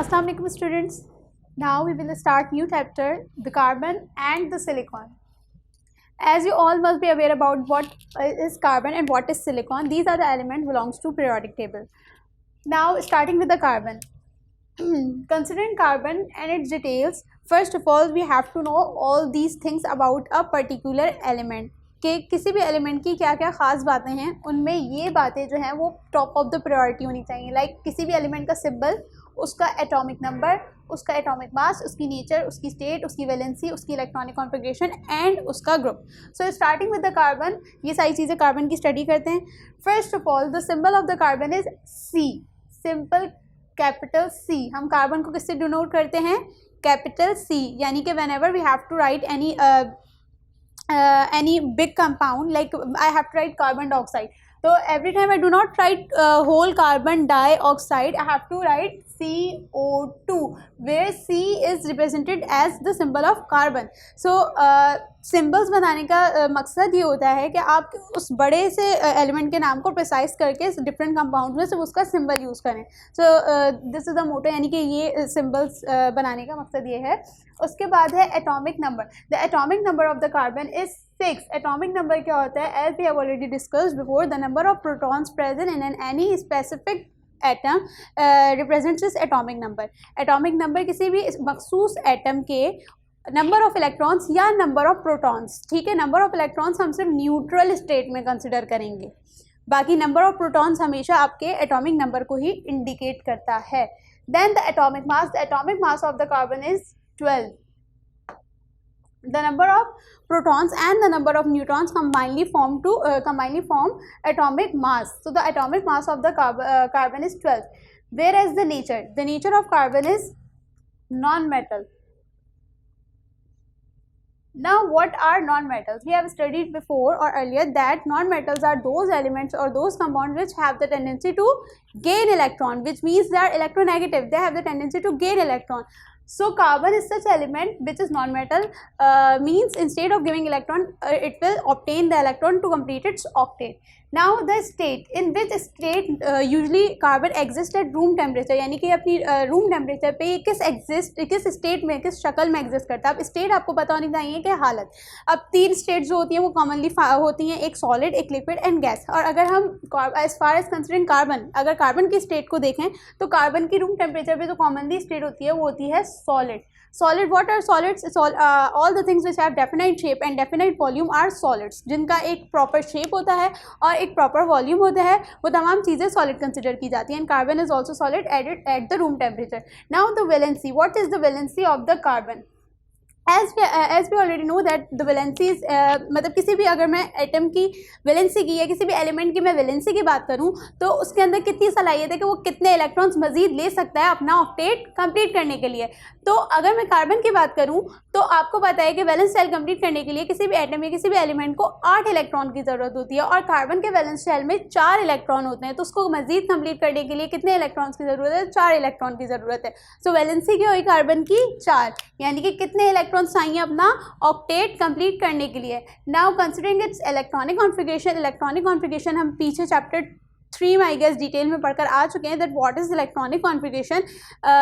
Assalamu alaikum students. Now we will start new chapter, the carbon and the silicon. As you all must be aware about what is carbon and what is silicon, these are the elements belongs to periodic table. Now starting with the carbon. Considering carbon and its details, first of all we have to know all these things about a particular element. कि किसी भी element की क्या क्या ख़ास बातें हैं, उनमें ये बातें जो हैं वो टॉप ऑफ द प्रायोरिटी होनी चाहिए. लाइक किसी भी एलिमेंट का सिंबल, उसका एटॉमिक नंबर, उसका एटॉमिक मास, उसकी नेचर, उसकी स्टेट, उसकी वैलेंसी, उसकी इलेक्ट्रॉनिक कॉन्फ़िगरेशन एंड उसका group. So starting with the carbon, ये सारी चीज़ें कार्बन की स्टडी करते हैं. First of all the symbol of the carbon is C, simple capital C. हम कार्बन को किससे डिनोट करते हैं? Capital C. यानी कि whenever we have to write any big compound, like I have to write carbon dioxide, so every time I do not write whole carbon dioxide, I have to write CO2, where C is represented as the symbol of carbon. So symbols बनाने का मकसद ये होता है कि आप उस बड़े से एलिमेंट के नाम को प्रिसाइज करके डिफरेंट कंपाउंड में सिर्फ उसका सिंबल यूज़ करें. So this is the motto, यानी कि ये सिम्बल्स बनाने का मकसद ये है. उसके बाद है atomic number. The atomic number of the carbon is 6. Atomic number क्या होता है? As we have already discussed before, the number of protons present in any specific atom represents this atomic number. Atomic number किसी भी मखसूस atom के number of electrons या number of protons. ठीक है, नंबर ऑफ इलेक्ट्रॉन्स हम सिर्फ neutral state में कंसिडर करेंगे, बाकी नंबर ऑफ प्रोटॉन्स हमेशा आपके एटॉमिक नंबर को ही इंडिकेट करता है. Then the atomic mass. The atomic mass of the carbon is 12. The number of protons and the number of neutrons combinedly form atomic mass. So the atomic mass of the carbon is 12. Whereas the nature of carbon is non-metal. Now what are non-metals? We have studied before or earlier that non-metals are those elements or those compounds which have the tendency to gain electron, which means they are electronegative. They have the tendency to gain electron. So carbon is such element which is non-metal, means instead of giving electron, it will obtain the electron to complete its octet. Now the state, in which state usually carbon exists at room temperature, यानी कि अपनी room temperature पे किस state में, किस शक्ल में exist करता है. अब स्टेट आपको पता होनी चाहिए कि हालत. अब 3 स्टेट जो होती हैं वो कॉमनली होती हैं, एक सॉलिड, एक लिक्विड एंड गैस. और अगर हम as far as considering carbon, अगर कार्बन की स्टेट को देखें तो कार्बन की रूम टेम्परेचर पे जो कॉमनली स्टेट होती है वो होती है solid. Solid, what are solids? All the things which have definite shape and definite volume are solids. जिनका एक proper shape होता है और एक proper volume होता है, वो तमाम चीज़ें solid consider की जाती हैं. And carbon is also solid at the room temperature. Now the valency. What is the valency of the carbon? As we already know that the valency is मतलब किसी भी, अगर मैं एटम की वैलेंसी की या किसी भी एलिमेंट की मैं वैलेंसी की बात करूं तो उसके अंदर कितनी सलाहियत है कि वो कितने इलेक्ट्रॉन्स मजीद ले सकता है अपना ऑक्टेट कंप्लीट करने के लिए. तो अगर मैं कार्बन की बात करूं तो आपको पता है कि वैलेंस शेल कंप्लीट करने के लिए किसी भी एटम या किसी भी एलिमेंट को 8 इलेक्ट्रॉन की ज़रूरत होती है, और कार्बन के वैलेंस शेल में 4 इलेक्ट्रॉन होते हैं. तो उसको मजीद कंप्लीट करने के लिए कितने इलेक्ट्रॉन्स की ज़रूरत है? 4 इलेक्ट्रॉन की ज़रूरत है. सो वैलेंसी क्या हुई कार्बन की? 4. यानी कि कितने इलेक्ट्रॉन चाहिए अपना ऑक्टेट कंप्लीट करने के लिए. Now considering it's electronic configuration. Electronic configuration हम पीछे चैप्टर 3 में आई गेस डिटेल में पढ़कर आ चुके हैं. That what is electronic configuration.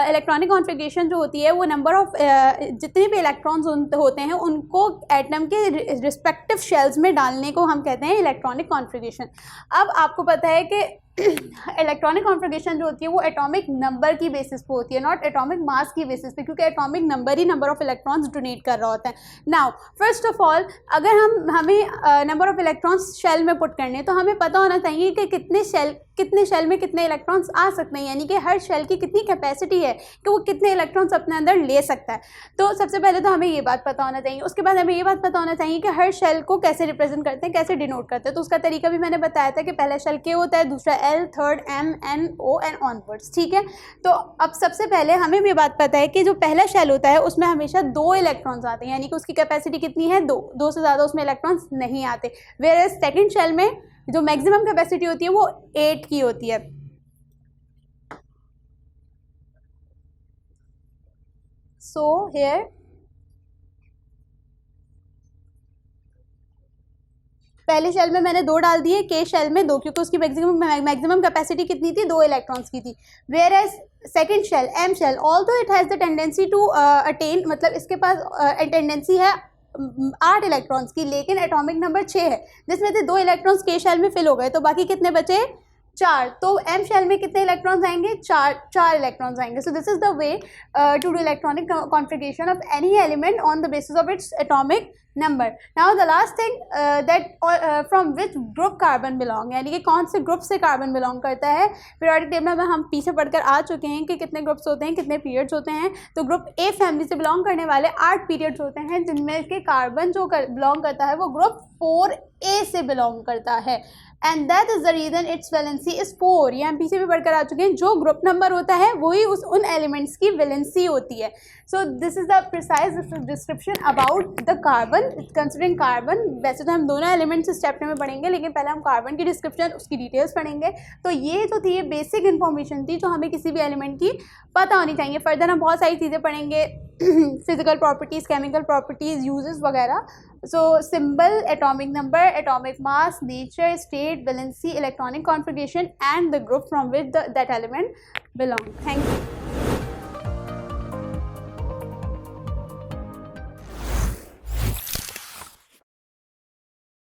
Electronic configuration जो होती है वो नंबर ऑफ जितने भी इलेक्ट्रॉन्स होते हैं उनको एटम के रिस्पेक्टिव शेल्स में डालने को हम कहते हैं इलेक्ट्रॉनिक कॉन्फ़िगरेशन. अब आपको पता है कि इलेक्ट्रॉनिक कॉन्फ़िगरेशन जो होती है वो एटॉमिक नंबर की बेसिस पे होती है, नॉट एटॉमिक मास की बेसिस पे, क्योंकि atomic number he number of electrons donate कर रहा होता है. नाउ फर्स्ट ऑफ ऑल अगर हमें नंबर ऑफ इलेक्ट्रॉन्स शेल में पुट करने, तो हमें पता होना चाहिए कि कितने शेल में कितने इलेक्ट्रॉन्स आ सकते हैं, यानी कि हर शेल की कितनी कैपेसिटी है कि वो कितने इलेक्ट्रॉन्स अपने अंदर ले सकता है. तो सबसे पहले तो हमें ये बात पता होना चाहिए. उसके बाद हमें ये बात पता होना चाहिए कि हर शेल को कैसे रिप्रेजेंट करते हैं, कैसे डिनोट करते हैं. तो उसका तरीका भी मैंने बताया था कि पहला शेल के होता है, दूसरा L, third M, N, O and onwards. ठीक है, तो अब सबसे पहले हमें भी बात पता है कि जो पहला शेल होता है उसमें हमेशा 2 इलेक्ट्रॉन्स आते हैं, यानी कि उसकी कैपेसिटी कितनी है? 2 से ज़्यादा उसमें इलेक्ट्रॉन्स नहीं आते. वेयर सेकेंड शेल में जो मैक्सिमम कैपेसिटी होती है वो 8 की होती है. सो हियर पहले शेल में मैंने 2 डाल दिए, के शेल में 2, क्योंकि उसकी मैक्सिमम कैपेसिटी कितनी थी, 2 इलेक्ट्रॉन्स की थी। Whereas second shell, M shell, although it has the tendency to attain, मतलब इसके पास टेंडेंसी है 8 इलेक्ट्रॉन्स की, लेकिन एटॉमिक नंबर 6 है, जिसमें से 2 इलेक्ट्रॉन्स के शेल में फिल हो गए, तो बाकी कितने बचे, 4। तो एम शेल में कितने इलेक्ट्रॉन्स आएंगे, 4 इलेक्ट्रॉन्स आएंगे। So this is the way to do electronic configuration of any element on the basis of its atomic number. Now the last thing that from which group carbon belong, यानी कि कौन से group से carbon belong करता है। Periodic table में हम पीछे पढ़कर आ चुके हैं कि कितने ग्रुप्स होते हैं, कितने पीरियड्स होते हैं। तो ग्रुप ए फैमिली से बिलोंग करने वाले 8 पीरियड्स होते हैं, जिनमें के कार्बन जो बिलोंग करता है वो ग्रुप 4A से बिलोंग करता है, and that is the reason its valency is 4। ये हम पीछे भी पढ़कर आ चुके हैं, जो ग्रुप नंबर होता है वही उन एलिमेंट्स की वैलेंसी होती है। सो this is the precise description about the carbon considering carbon. वैसे तो हम दोनों एलिमेंट्स इस चैप्टर में पढ़ेंगे, लेकिन पहले हम कार्बन की डिस्क्रिप्शन, उसकी डिटेल्स पढ़ेंगे। तो ये जो थी, ये बेसिक इन्फॉर्मेशन थी जो हमें किसी भी एलिमेंट की पता होनी चाहिए। फर्दर हम बहुत सारी चीज़ें पढ़ेंगे, physical properties, chemical properties, uses वगैरह। So symbol, atomic number, atomic mass, nature, state, valency, electronic configuration and the group from which that element belongs. Thank you.